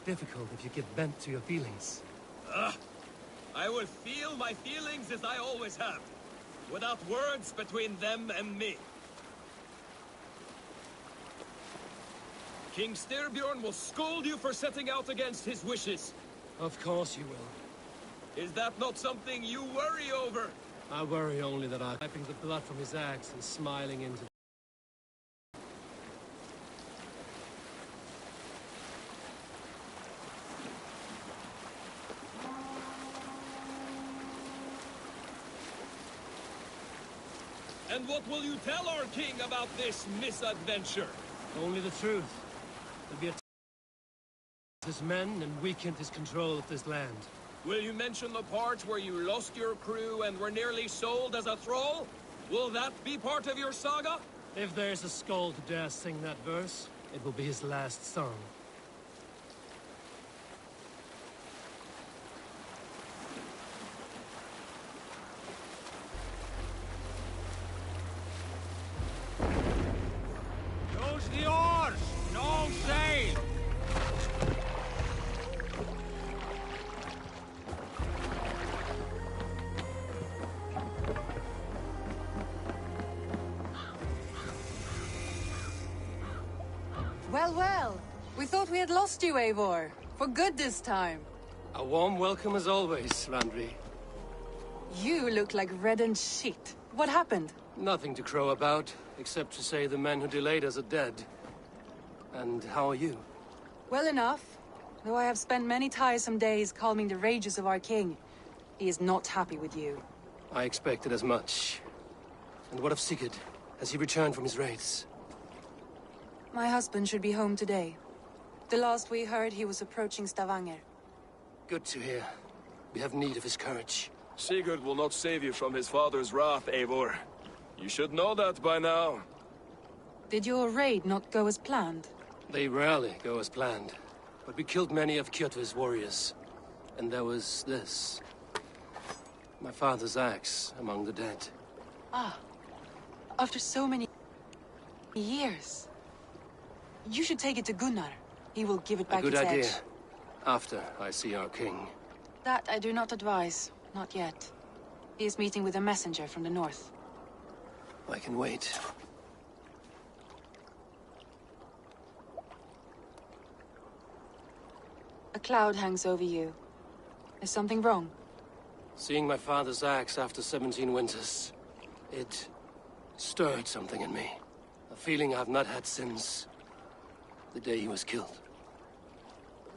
difficult if you give vent to your feelings. I will feel my feelings as I always have, without words between them and me. King Styrbjorn will scold you for setting out against his wishes. Of course you will. Is that not something you worry over? I worry only that I'm wiping the blood from his axe and smiling into... And what will you tell our king about this misadventure? Only the truth. There'll be his men and weakened his control of this land. Will you mention the part where you lost your crew and were nearly sold as a thrall? Will that be part of your saga? If there's a skull to dare sing that verse, it will be his last song. Use the oars! No sail! Well, well. We thought we had lost you, Eivor. For good this time. A warm welcome as always, Randvi. You look like reddened shit. What happened? Nothing to crow about, except to say the men who delayed us are dead. And how are you? Well enough. Though I have spent many tiresome days calming the rages of our king. He is not happy with you. I expected as much. And what of Sigurd? Has he returned from his raids? My husband should be home today. The last we heard, he was approaching Stavanger. Good to hear. We have need of his courage. Sigurd will not save you from his father's wrath, Eivor. You should know that by now. Did your raid not go as planned? They rarely go as planned. But we killed many of Kjotve's warriors. And there was this. My father's axe among the dead. Ah. After so many years. You should take it to Gunnar. He will give it back its edge. A good idea. After I see our king. That I do not advise. Not yet. He is meeting with a messenger from the north. I can wait. A cloud hangs over you. Is something wrong? Seeing my father's axe after 17 winters, it stirred something in me. A feeling I've not had since the day he was killed.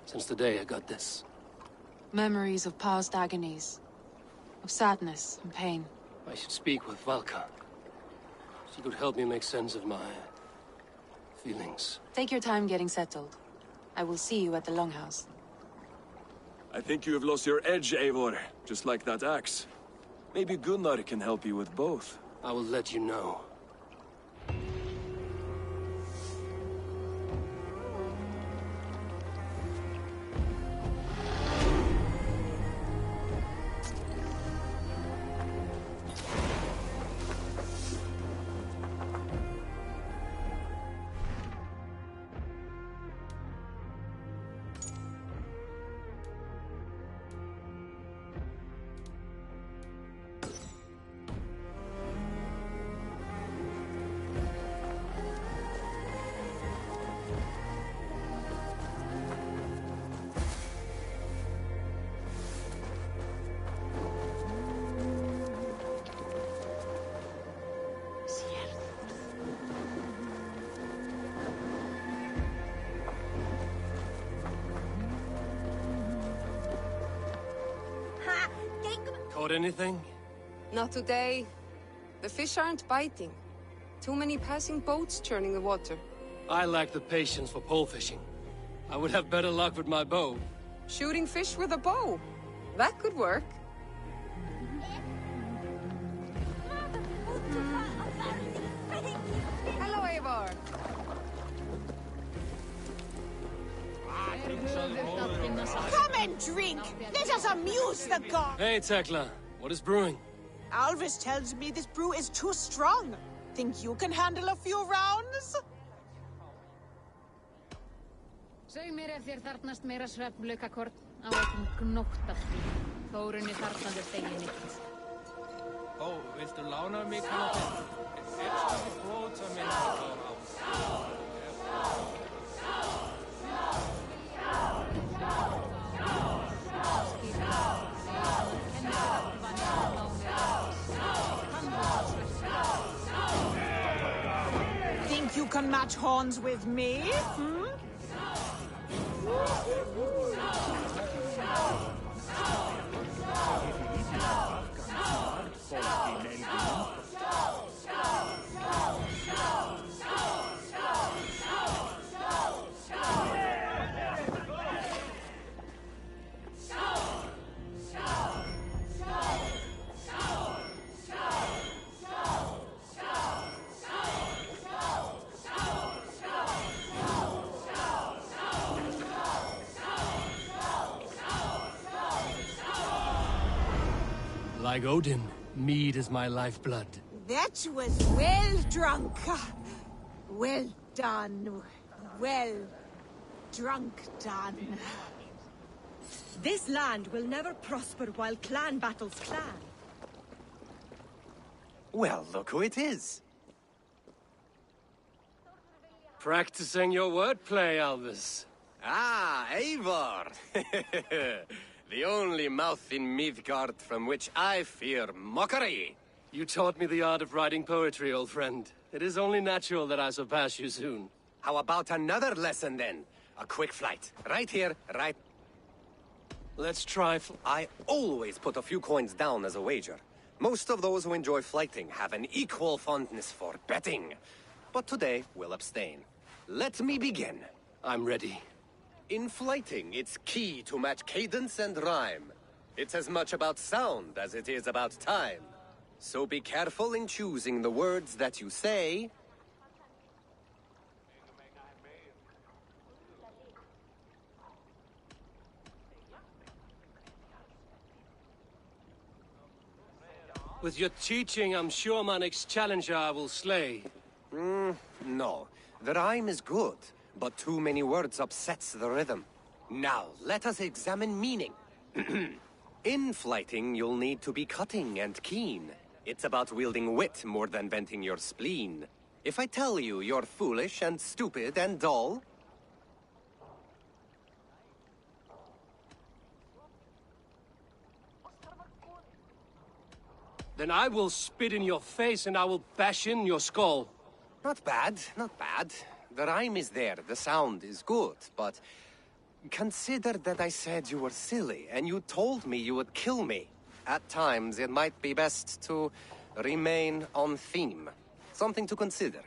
Since the day I got this. Memories of past agonies. Of sadness and pain. I should speak with Valka. She could help me make sense of my feelings. Take your time getting settled. I will see you at the Longhouse. I think you have lost your edge, Eivor, just like that axe. Maybe Gunnar can help you with both. I will let you know. Caught anything? Not today. The fish aren't biting. Too many passing boats churning the water. I lack the patience for pole fishing. I would have better luck with my bow. Shooting fish with a bow. That could work. Hello, Eivor. Come and drink! Let us amuse the gods! Hey, Tekla. What is brewing? Alvis tells me this brew is too strong. Think you can handle a few rounds? Segð mér ef þér þarfnast meira svefnlaukakorn á að gnótta því. Þórunni þarfnaður þegið mitt. Ó, viltu lána mig kannan? Eftir kvóta minn á. Think you can match horns with me? Hmm? Like Odin, mead is my lifeblood. That was well drunk. Well done. Well drunk done. This land will never prosper while clan battles clan. Well, look who it is. Practicing your wordplay, Albus. Ah, Eivor! The only mouth in Midgard from which I fear mockery. You taught me the art of writing poetry, old friend. It is only natural that I surpass you soon. How about another lesson, then? A quick flight. Right here, right... Let's try I always put a few coins down as a wager. Most of those who enjoy flighting have an equal fondness for betting. But today, we'll abstain. Let me begin. I'm ready. In flighting, it's key to match cadence and rhyme. It's as much about sound as it is about time. So be careful in choosing the words that you say. With your teaching, I'm sure my next challenger I will slay. No. The rhyme is good, but too many words upsets the rhythm. Now, let us examine meaning. In flighting, you'll need to be cutting and keen. It's about wielding wit more than venting your spleen. If I tell you you're foolish and stupid and dull... Then I will spit in your face and I will bash in your skull. Not bad, not bad. The rhyme is there, the sound is good, but... Consider that I said you were silly, and you told me you would kill me. At times, it might be best to remain on theme. Something to consider.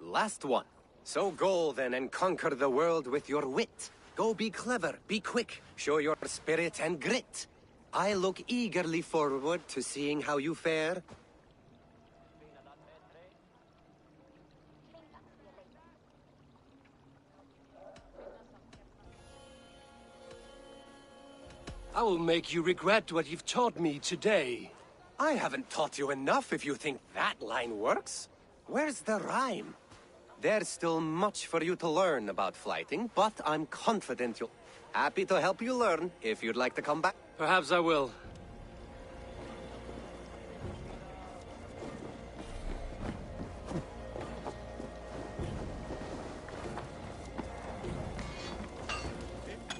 Last one. So go then and conquer the world with your wit. Go be clever, be quick, show your spirit and grit. I look eagerly forward to seeing how you fare. I will make you regret what you've taught me today. I haven't taught you enough if you think that line works. Where's the rhyme? There's still much for you to learn about flighting, but I'm confident you'll... Happy to help you learn, if you'd like to come back. Perhaps I will.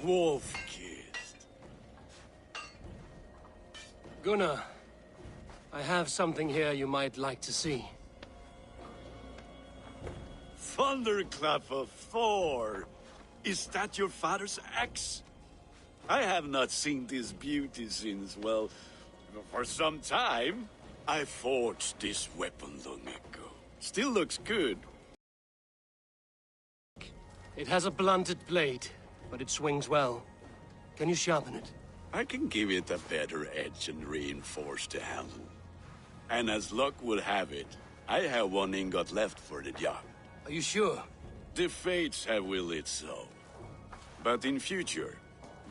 Wolf-kissed. Gunnar, I have something here you might like to see. Thunderclap of Thor! Is that your father's axe? I have not seen this beauty since, well, for some time. I forged this weapon long ago. Still looks good. It has a blunted blade, but it swings well. Can you sharpen it? I can give it a better edge and reinforce the handle. And as luck would have it, I have one ingot left for the job. Are you sure? The fates have willed it so. But in future,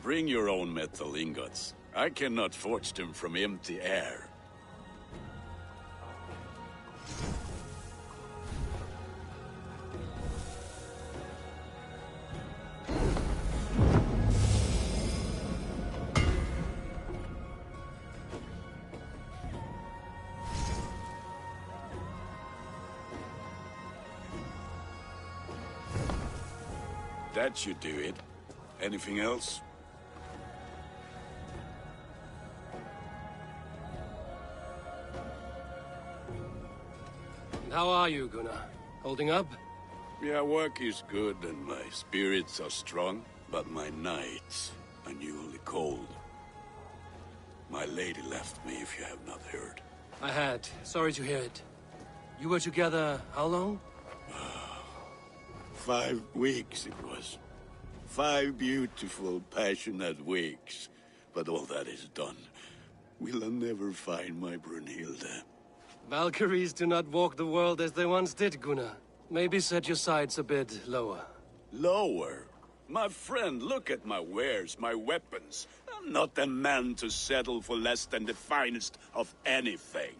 bring your own metal ingots. I cannot forge them from empty air. That should do it. Anything else? And how are you, Gunnar? Holding up? Yeah, work is good and my spirits are strong, but my nights are newly cold. My lady left me, if you have not heard. I had. Sorry to hear it. You were together how long? 5 weeks it was. 5 beautiful, passionate weeks. But all that is done. Will I never find my Brunhilde? Valkyries do not walk the world as they once did, Gunnar. Maybe set your sights a bit lower. Lower? My friend, look at my wares, my weapons. I'm not a man to settle for less than the finest of anything.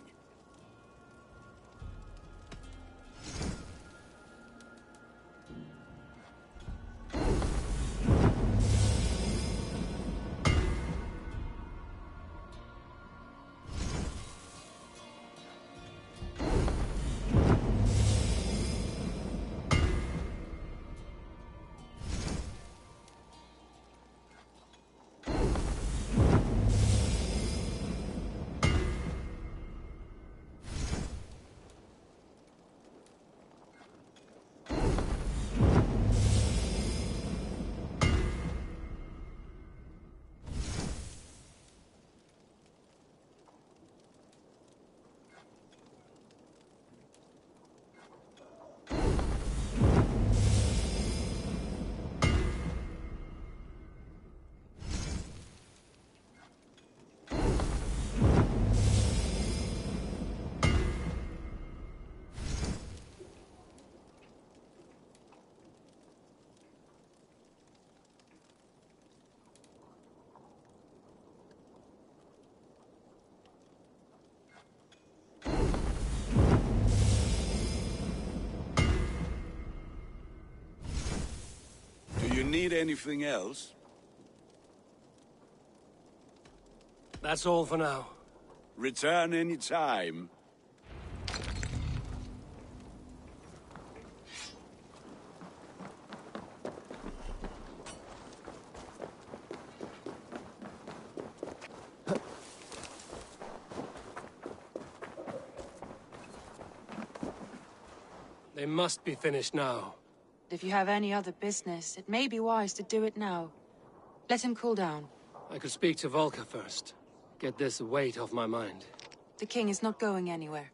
Do you need anything else? That's all for now. Return any time. They must be finished now. If you have any other business, it may be wise to do it now. Let him cool down. I could speak to Volker first. Get this weight off my mind. The king is not going anywhere.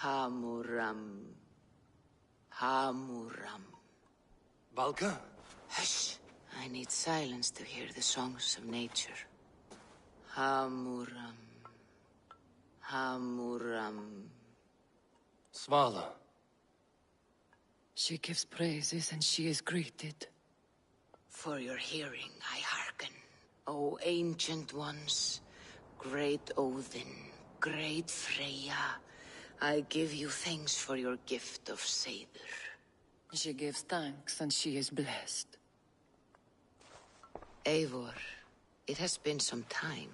Hamuram. Hamuram. Valka? Hush. I need silence to hear the songs of nature. Hamuram. Hamuram. Svala. She gives praises and she is greeted. For your hearing I hearken. O ancient ones, Great Odin, great Freya, I give you thanks for your gift of Seiður. She gives thanks and she is blessed. Eivor, it has been some time.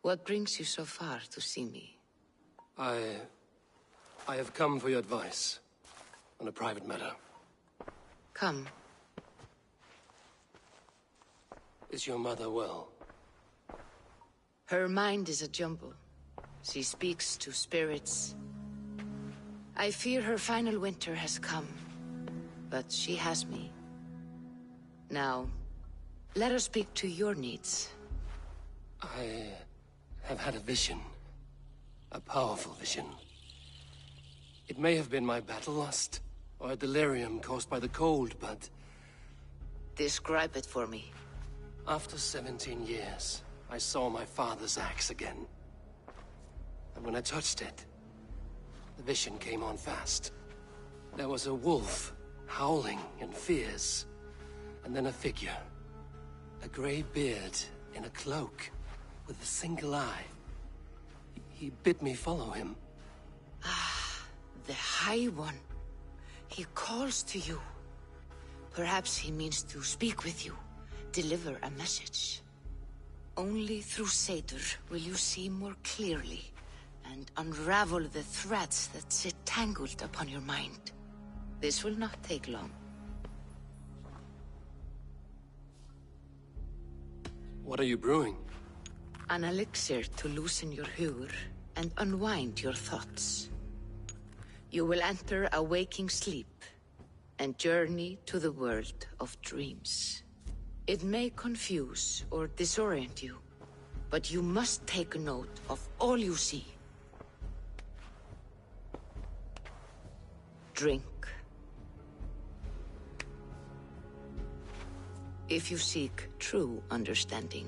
What brings you so far to see me? I have come for your advice on a private matter. Come. Is your mother well? Her mind is a jumble. She speaks to spirits. I fear her final winter has come, but she has me. Now, let us speak to your needs. I have had a vision. A powerful vision. It may have been my battle lust, or a delirium caused by the cold, but... Describe it for me. After 17 years, I saw my father's axe again. And when I touched it, the vision came on fast. There was a wolf, howling and fierce, and then a figure. A grey beard in a cloak, with a single eye. He bid me follow him. Ah, the High One. He calls to you. Perhaps he means to speak with you, deliver a message. Only through Seiður will you see more clearly and unravel the threads that sit tangled upon your mind. This will not take long. What are you brewing? An elixir to loosen your hugur and unwind your thoughts. You will enter a waking sleep and journey to the world of dreams. It may confuse or disorient you, but you must take note of all you see. Drink. If you seek true understanding.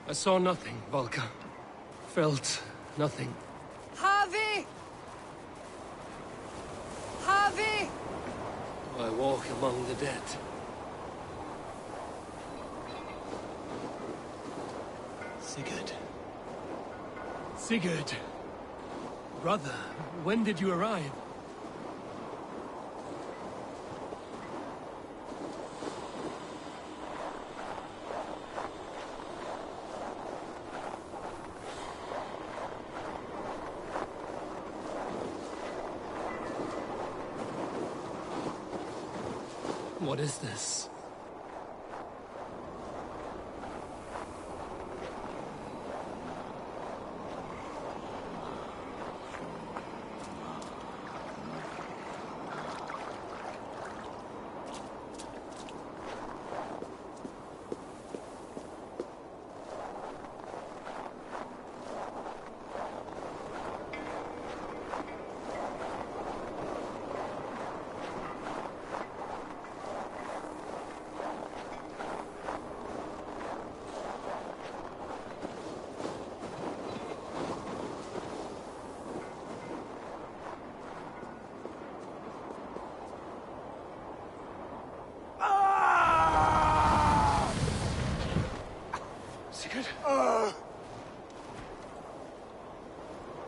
I saw nothing, Volka. Felt nothing. Harvey! Harvey! I walk among the dead. Sigurd. Sigurd! Brother, when did you arrive? What is this?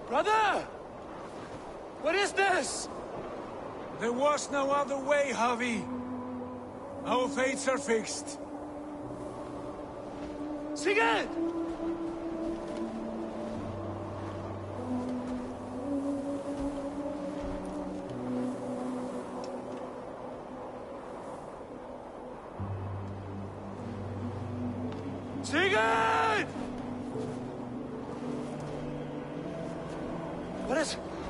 Brother! What is this? There was no other way, Javi. Our fates are fixed. Sigurd! Sigurd!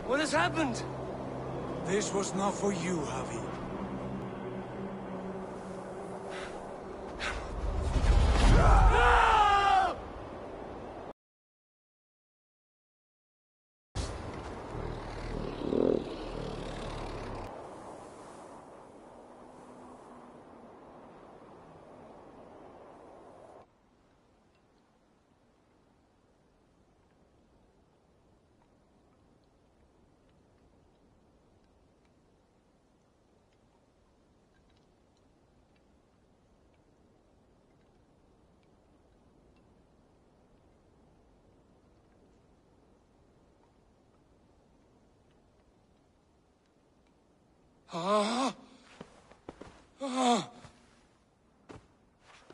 What has happened? This was not for you, Javi.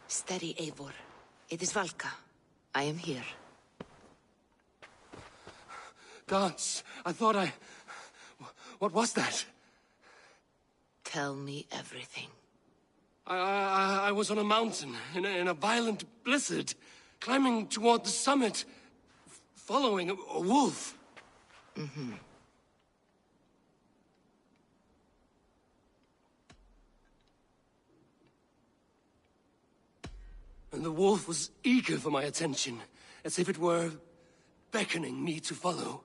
Steady, Eivor. It is Valka. I am here. Gods, I thought I... What was that? Tell me everything. I was on a mountain, in a violent blizzard, climbing toward the summit, following a wolf. Mm-hmm. And the wolf was eager for my attention, as if it were beckoning me to follow.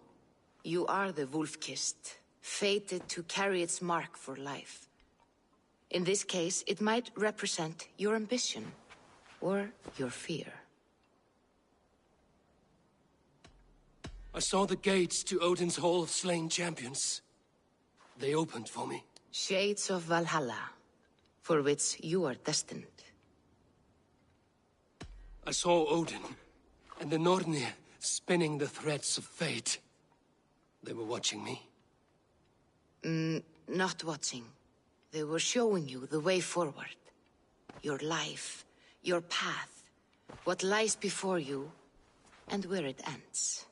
You are the wolf-kissed, fated to carry its mark for life. In this case, it might represent your ambition, or your fear. I saw the gates to Odin's Hall of Slain Champions. They opened for me. Shades of Valhalla, for which you are destined. I saw Odin, and the Nornir spinning the threads of fate. They were watching me. Not watching. They were showing you the way forward. Your life, your path, what lies before you, and where it ends.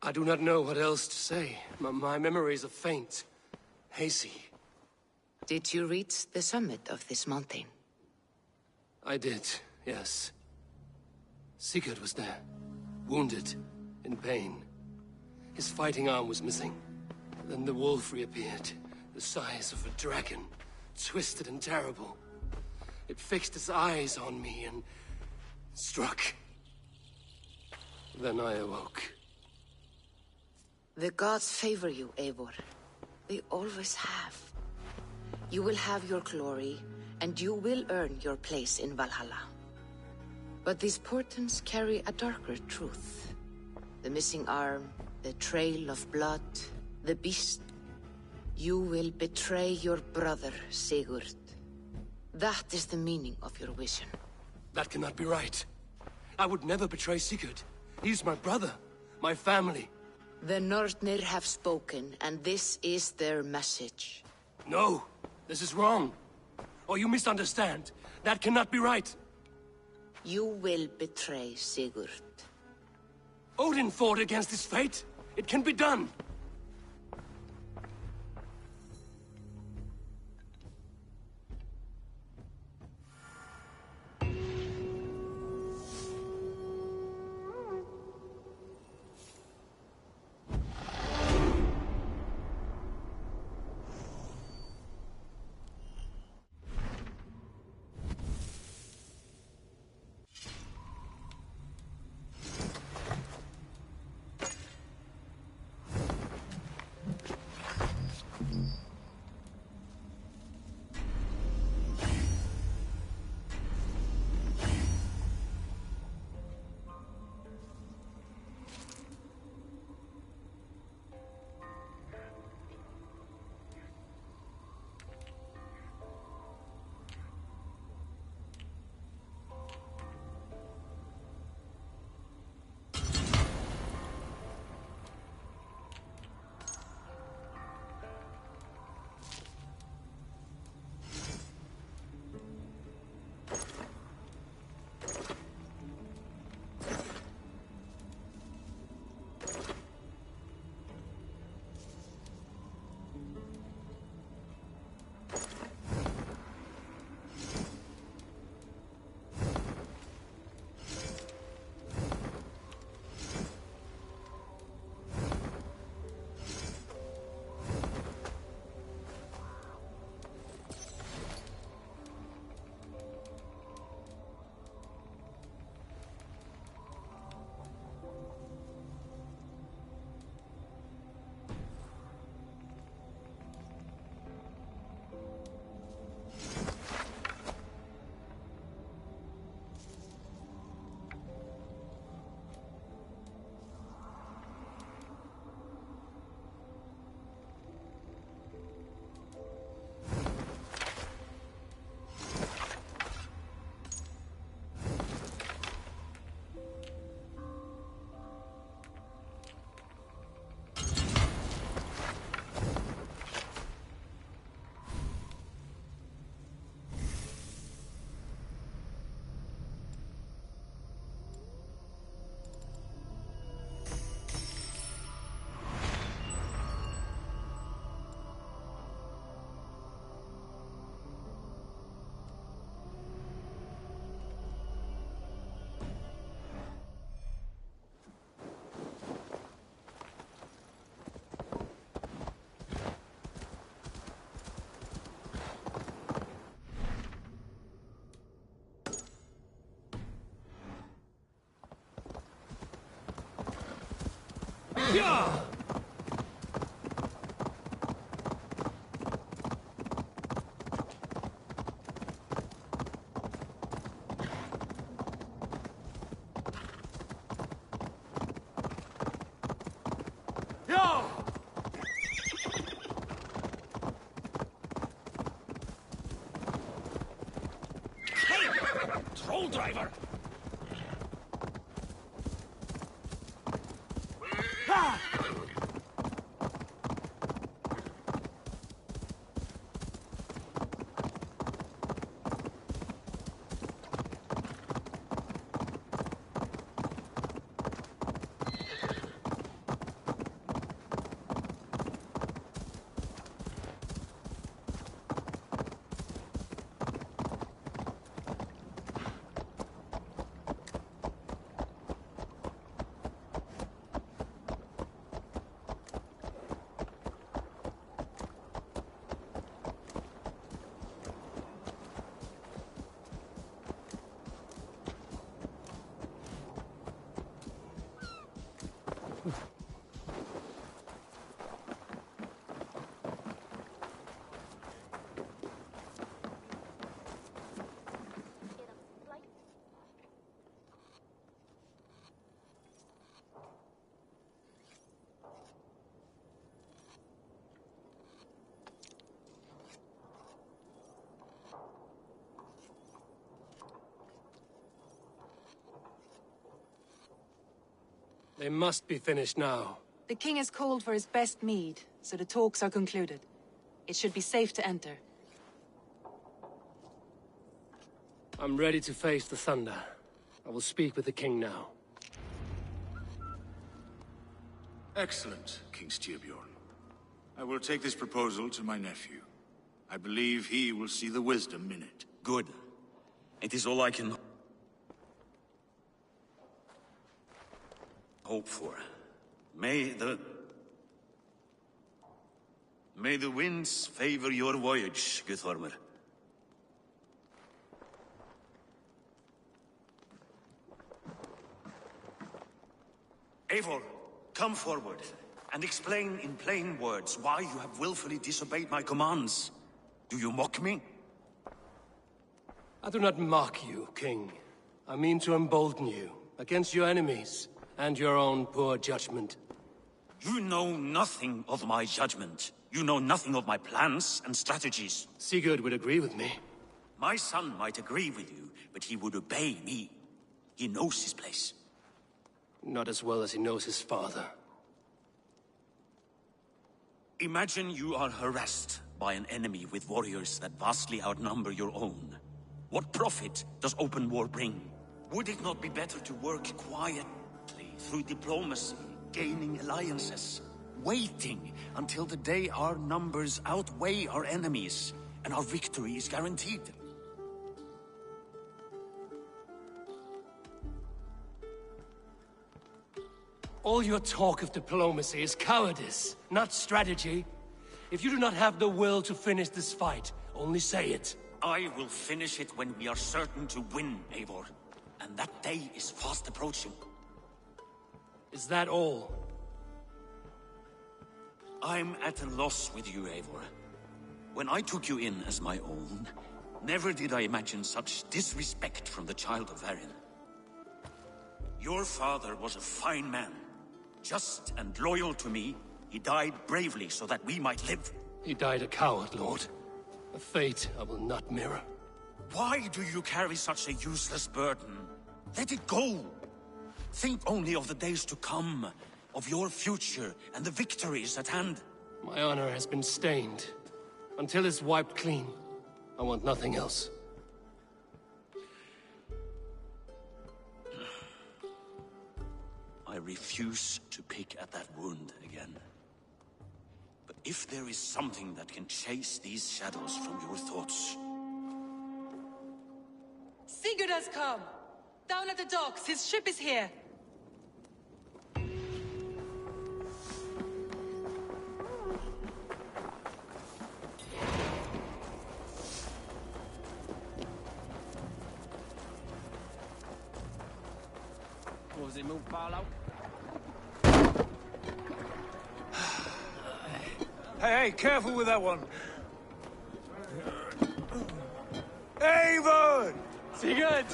I do not know what else to say. My memories are faint, hazy. Did you reach the summit of this mountain? I did, yes. Sigurd was there, wounded, in pain. His fighting arm was missing. Then the wolf reappeared, the size of a dragon, twisted and terrible. It fixed its eyes on me and struck. Then I awoke. The gods favor you, Eivor. They always have. You will have your glory, and you will earn your place in Valhalla. But these portents carry a darker truth. The missing arm, the trail of blood, the beast. You will betray your brother, Sigurd. That is the meaning of your vision. That cannot be right. I would never betray Sigurd. He's my brother, my family. The Nornir have spoken, and this is their message. No, this is wrong. Or you misunderstand. That cannot be right. You will betray Sigurd. Odin fought against his fate. It can be done. Yeah! Troll driver! They must be finished now. The king has called for his best mead, so the talks are concluded. It should be safe to enter. I'm ready to face the thunder. I will speak with the king now. Excellent, King Styrbjorn. I will take this proposal to my nephew. I believe he will see the wisdom in it. Good. It is all I can hope for. May the winds favor your voyage, Guthormer. Eivor, come forward and explain in plain words why you have willfully disobeyed my commands. Do you mock me? I do not mock you, King. I mean to embolden you against your enemies and your own poor judgment. You know nothing of my judgment. You know nothing of my plans and strategies. Sigurd would agree with me. My son might agree with you, but he would obey me. He knows his place. Not as well as he knows his father. Imagine you are harassed by an enemy with warriors that vastly outnumber your own. What profit does open war bring? Would it not be better to work quietly through diplomacy, gaining alliances, waiting until the day our numbers outweigh our enemies and our victory is guaranteed? All your talk of diplomacy is cowardice, not strategy. If you do not have the will to finish this fight, only say it. I will finish it when we are certain to win, Eivor. And that day is fast approaching. Is that all? I'm at a loss with you, Eivor. When I took you in as my own, never did I imagine such disrespect from the child of Varin. Your father was a fine man. Just and loyal to me, he died bravely so that we might live. He died a coward, Lord. A fate I will not mirror. Why do you carry such a useless burden? Let it go! Think only of the days to come, of your future and the victories at hand. My honor has been stained. Until it's wiped clean, I want nothing else. I refuse to pick at that wound again. But if there is something that can chase these shadows from your thoughts... Sigurd has come! Down at the docks, his ship is here! Was it move Barlow? Hey, careful with that one. Avon! Sigurd!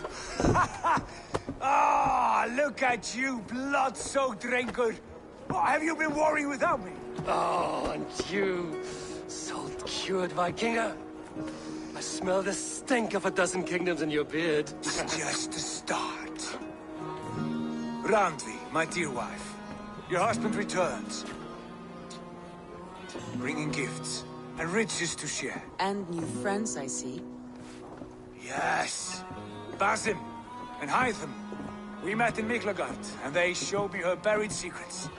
Ah, look at you, blood-soaked drinker. What, have you been worrying without me? Oh, and you, salt-cured Vikinger. I smell the stink of a dozen kingdoms in your beard. It's just the start. Randvi, my dear wife, your husband returns. Bringing gifts and riches to share. And new friends, I see. Yes. Basim and Hytham. We met in Miklagard, and they showed me her buried secrets.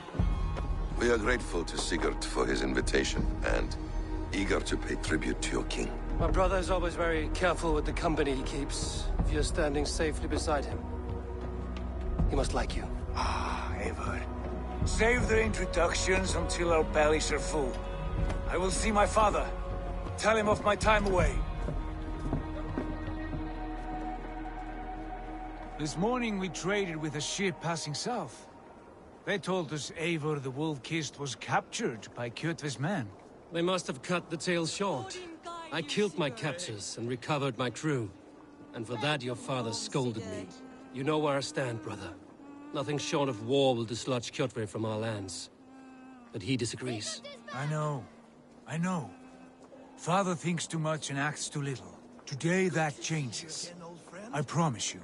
We are grateful to Sigurd for his invitation, and eager to pay tribute to your king. My brother is always very careful with the company he keeps. If you're standing safely beside him, he must like you. Ah, Eivor. Save the introductions until our bellies are full. I will see my father. Tell him of my time away. This morning we traded with a ship passing south. They told us Eivor the Wolf-Kissed was captured by Kjotve's men. They must have cut the tale short. I killed my captors and recovered my crew. And for that your father scolded me. You know where I stand, brother. Nothing short of war will dislodge Kjotve from our lands. But he disagrees. I know. Father thinks too much and acts too little. Today that changes. I promise you.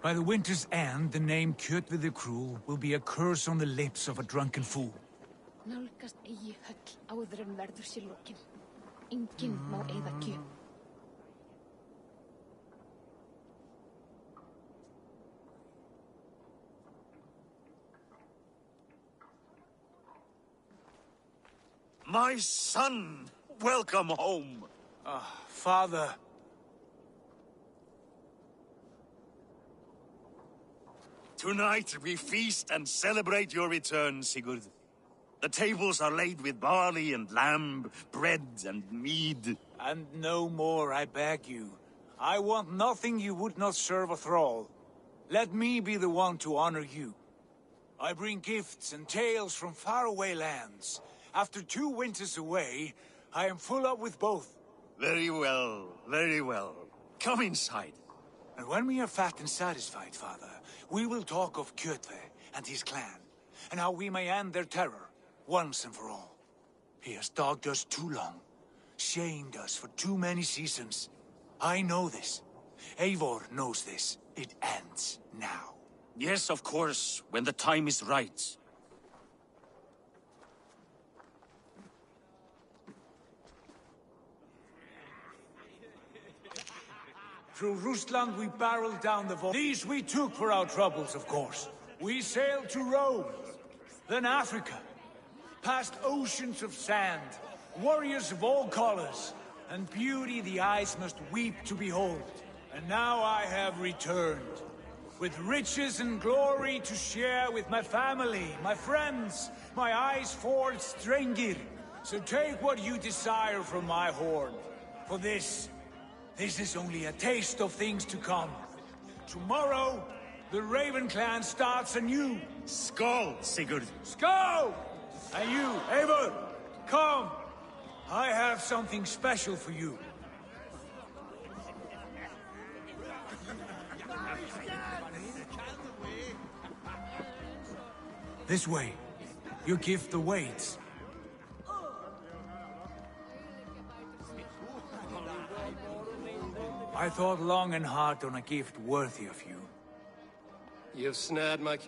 By the winter's end, the name Kjotve the Cruel will be a curse on the lips of a drunken fool. Nálgast eigi höll áður en verður sér lokin. Enginn má eyða gjöf. My son! Welcome home! Father. Tonight we feast and celebrate your return, Sigurd. The tables are laid with barley and lamb, bread and mead. And no more, I beg you. I want nothing you would not serve a thrall. Let me be the one to honor you. I bring gifts and tales from faraway lands. After 2 winters away, I am full up with both. Very well, very well. Come inside. And when we are fat and satisfied, Father, we will talk of Kjotve and his clan, and how we may end their terror, once and for all. He has dogged us too long, shamed us for too many seasons. I know this. Eivor knows this. It ends now. Yes, of course, when the time is right. Through Rusland we barreled down the Volga. These we took for our troubles, of course. We sailed to Rome, then Africa, past oceans of sand, warriors of all colors, and beauty the eyes must weep to behold. And now I have returned, with riches and glory to share with my family, my friends, my eyes-forged Strengir. So take what you desire from my hoard, for this is only a taste of things to come. Tomorrow, the Raven clan starts anew. Skål, Sigurd. Skål! And you, Eivor, come. I have something special for you. This way. Your gift awaits. I thought long and hard on a gift worthy of you. You've snared my...